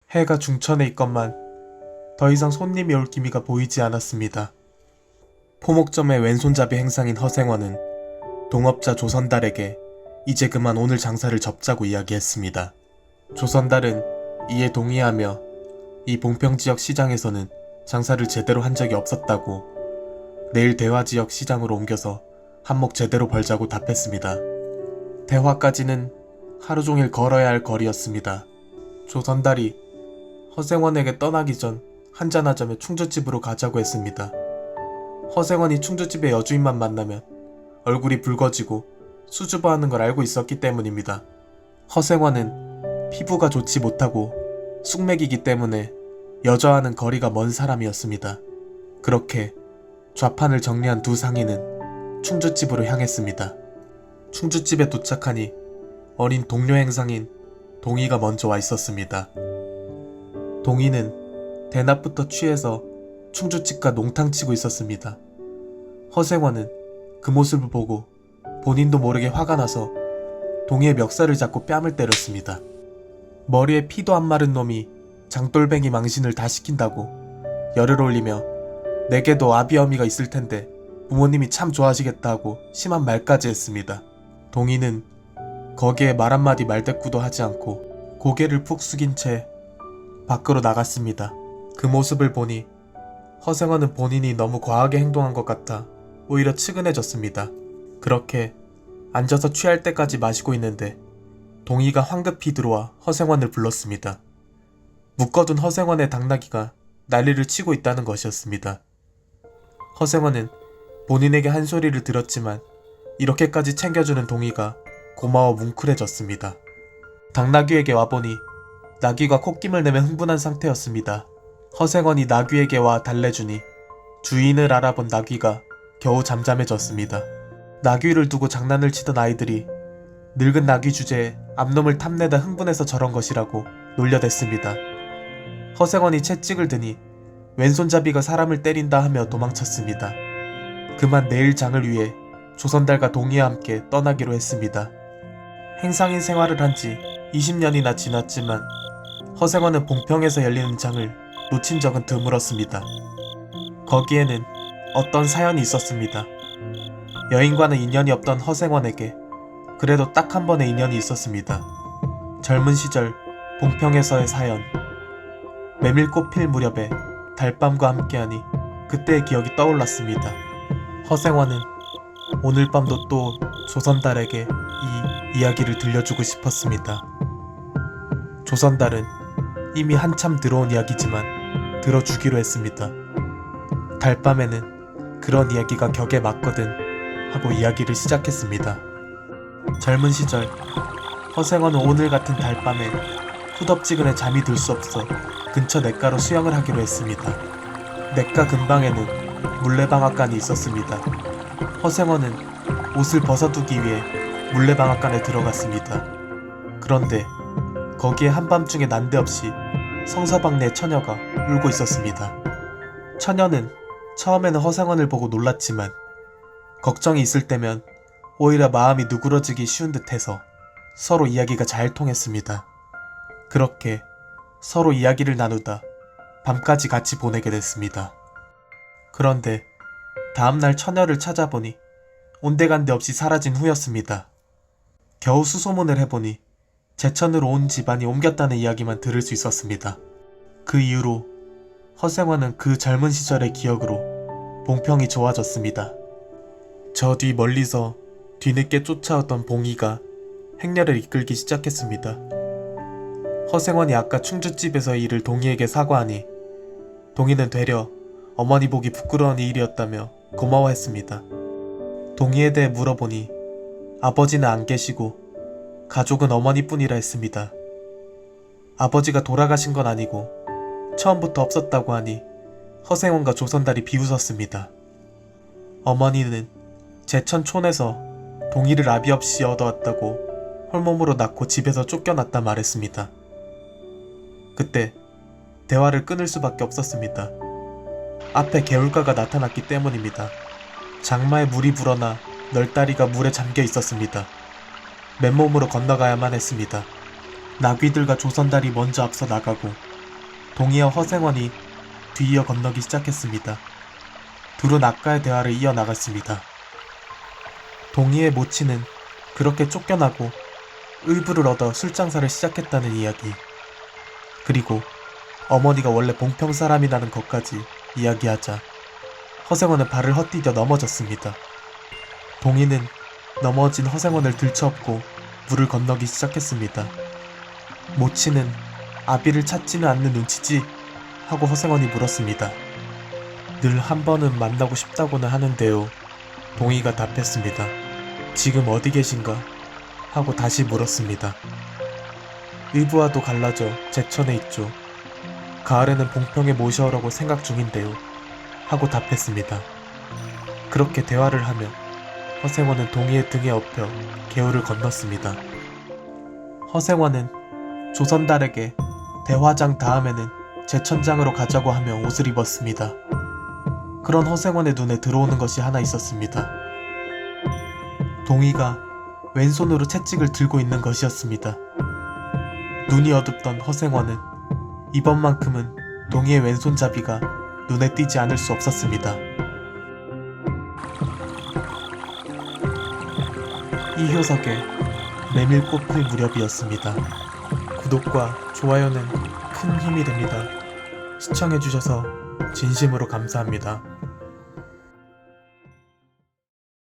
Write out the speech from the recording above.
해가 중천에 있건만 더 이상 손님이 올 기미가 보이지 않았습니다. 포목점의 왼손잡이 행상인 허생원은 동업자 조선달에게 이제 그만 오늘 장사를 접자고 이야기했습니다. 조선달은 이에 동의하며 이 봉평지역 시장에서는 장사를 제대로 한 적이 없었다고 내일 대화지역 시장으로 옮겨서 한몫 제대로 벌자고 답했습니다. 대화까지는 하루 종일 걸어야 할 거리였습니다. 조선달이 허생원에게 떠나기 전 한잔하자며 충주집으로 가자고 했습니다. 허생원이 충주집의 여주인만 만나면 얼굴이 붉어지고 수줍어하는 걸 알고 있었기 때문입니다. 허생원은 피부가 좋지 못하고 숙맥이기 때문에 여자와는 거리가 먼 사람이었습니다. 그렇게 좌판을 정리한 두 상인은 충주집으로 향했습니다. 충주집에 도착하니 어린 동료 행상인 동희가 먼저 와 있었습니다. 동희는 대낮부터 취해서 충주집과 농탕치고 있었습니다. 허생원은 그 모습을 보고 본인도 모르게 화가 나서 동희의 멱살을 잡고 뺨을 때렸습니다. 머리에 피도 안 마른 놈이 장돌뱅이 망신을 다 시킨다고 열을 올리며 내게도 아비어미가 있을 텐데 부모님이 참 좋아하시겠다 하고 심한 말까지 했습니다. 동희는 거기에 말 한마디 말대꾸도 하지 않고 고개를 푹 숙인 채 밖으로 나갔습니다. 그 모습을 보니 허생원은 본인이 너무 과하게 행동한 것 같아 오히려 측은해졌습니다. 그렇게 앉아서 취할 때까지 마시고 있는데 동희가 황급히 들어와 허생원을 불렀습니다. 묶어둔 허생원의 당나귀가 난리를 치고 있다는 것이었습니다. 허생원은 본인에게 한 소리를 들었지만 이렇게까지 챙겨주는 동희가 고마워 뭉클해졌습니다. 당나귀에게 와보니 나귀가 콧김을 내며 흥분한 상태였습니다. 허생원이 나귀에게 와 달래주니 주인을 알아본 나귀가 겨우 잠잠해졌습니다. 나귀를 두고 장난을 치던 아이들이 늙은 나귀 주제에 암놈을 탐내다 흥분해서 저런 것이라고 놀려댔습니다. 허생원이 채찍을 드니 왼손잡이가 사람을 때린다 하며 도망쳤습니다. 그만 내일 장을 위해 조선달과 동희와 함께 떠나기로 했습니다. 행상인 생활을 한 지 20년이나 지났지만 허생원은 봉평에서 열리는 장을 놓친 적은 드물었습니다. 거기에는 어떤 사연이 있었습니다. 여인과는 인연이 없던 허생원에게 그래도 딱 한 번의 인연이 있었습니다. 젊은 시절 봉평에서의 사연. 메밀꽃 필 무렵에 달밤과 함께하니 그때의 기억이 떠올랐습니다. 허생원은 오늘 밤도 또 조선달에게 이 이야기를 들려주고 싶었습니다. 조선달은 이미 한참 들어온 이야기지만 들어주기로 했습니다. 달밤에는 그런 이야기가 격에 맞거든 하고 이야기를 시작했습니다. 젊은 시절 허생원은 오늘 같은 달밤에 후덥지근해 잠이 들 수 없어 근처 냇가로 수영을 하기로 했습니다. 냇가 근방에는 물레방앗간이 있었습니다. 허생원은 옷을 벗어두기 위해 물레방앗간에 들어갔습니다. 그런데 거기에 한밤중에 난데없이 성서방네 처녀가 울고 있었습니다. 처녀는 처음에는 허생원을 보고 놀랐지만 걱정이 있을 때면 오히려 마음이 누그러지기 쉬운 듯해서 서로 이야기가 잘 통했습니다. 그렇게 서로 이야기를 나누다 밤까지 같이 보내게 됐습니다. 그런데 다음날 처녀를 찾아보니 온데간데 없이 사라진 후였습니다. 겨우 수소문을 해보니 제천으로 온 집안이 옮겼다는 이야기만 들을 수 있었습니다. 그 이후로 허생원은 그 젊은 시절의 기억으로 봉평이 좋아졌습니다. 저 뒤 멀리서 뒤늦게 쫓아오던 봉이가 행렬을 이끌기 시작했습니다. 허생원이 아까 충주집에서의 일을 동희에게 사과하니 동희는 되려 어머니 보기 부끄러운 일이었다며 고마워했습니다. 동희에 대해 물어보니 아버지는 안 계시고 가족은 어머니뿐이라 했습니다. 아버지가 돌아가신 건 아니고 처음부터 없었다고 하니 허생원과 조선달이 비웃었습니다. 어머니는 제천촌에서 동희를 아비 없이 얻어왔다고 홀몸으로 낳고 집에서 쫓겨났다 말했습니다. 그때 대화를 끊을 수밖에 없었습니다. 앞에 개울가가 나타났기 때문입니다. 장마에 물이 불어나 널다리가 물에 잠겨 있었습니다. 맨몸으로 건너가야만 했습니다. 나귀들과 조선달이 먼저 앞서 나가고 동희와 허생원이 뒤이어 건너기 시작했습니다. 둘은 아까의 대화를 이어나갔습니다. 동희의 모친은 그렇게 쫓겨나고 의부를 얻어 술장사를 시작했다는 이야기, 그리고 어머니가 원래 봉평 사람이라는 것까지 이야기하자 허생원은 발을 헛디뎌 넘어졌습니다. 동희는 넘어진 허생원을 들쳐업고 물을 건너기 시작했습니다. 모친은 아비를 찾지는 않는 눈치지? 하고 허생원이 물었습니다. 늘 한 번은 만나고 싶다고는 하는데요. 동희가 답했습니다. 지금 어디 계신가? 하고 다시 물었습니다. 의부와도 갈라져 제천에 있죠. 가을에는 봉평에 모셔오려고 생각 중인데요. 하고 답했습니다. 그렇게 대화를 하며 허생원은 동희의 등에 업혀 개울을 건넜습니다. 허생원은 조선달에게 대화장 다음에는 제천장으로 가자고 하며 옷을 입었습니다. 그런 허생원의 눈에 들어오는 것이 하나 있었습니다. 동희가 왼손으로 채찍을 들고 있는 것이었습니다. 눈이 어둡던 허생원은 이번만큼은 동희의 왼손잡이가 눈에 띄지 않을 수 없었습니다. 이 효석에 메밀꽃 필 무렵이었습니다. 구독과 좋아요는 큰 힘이 됩니다. 시청해주셔서 진심으로 감사합니다.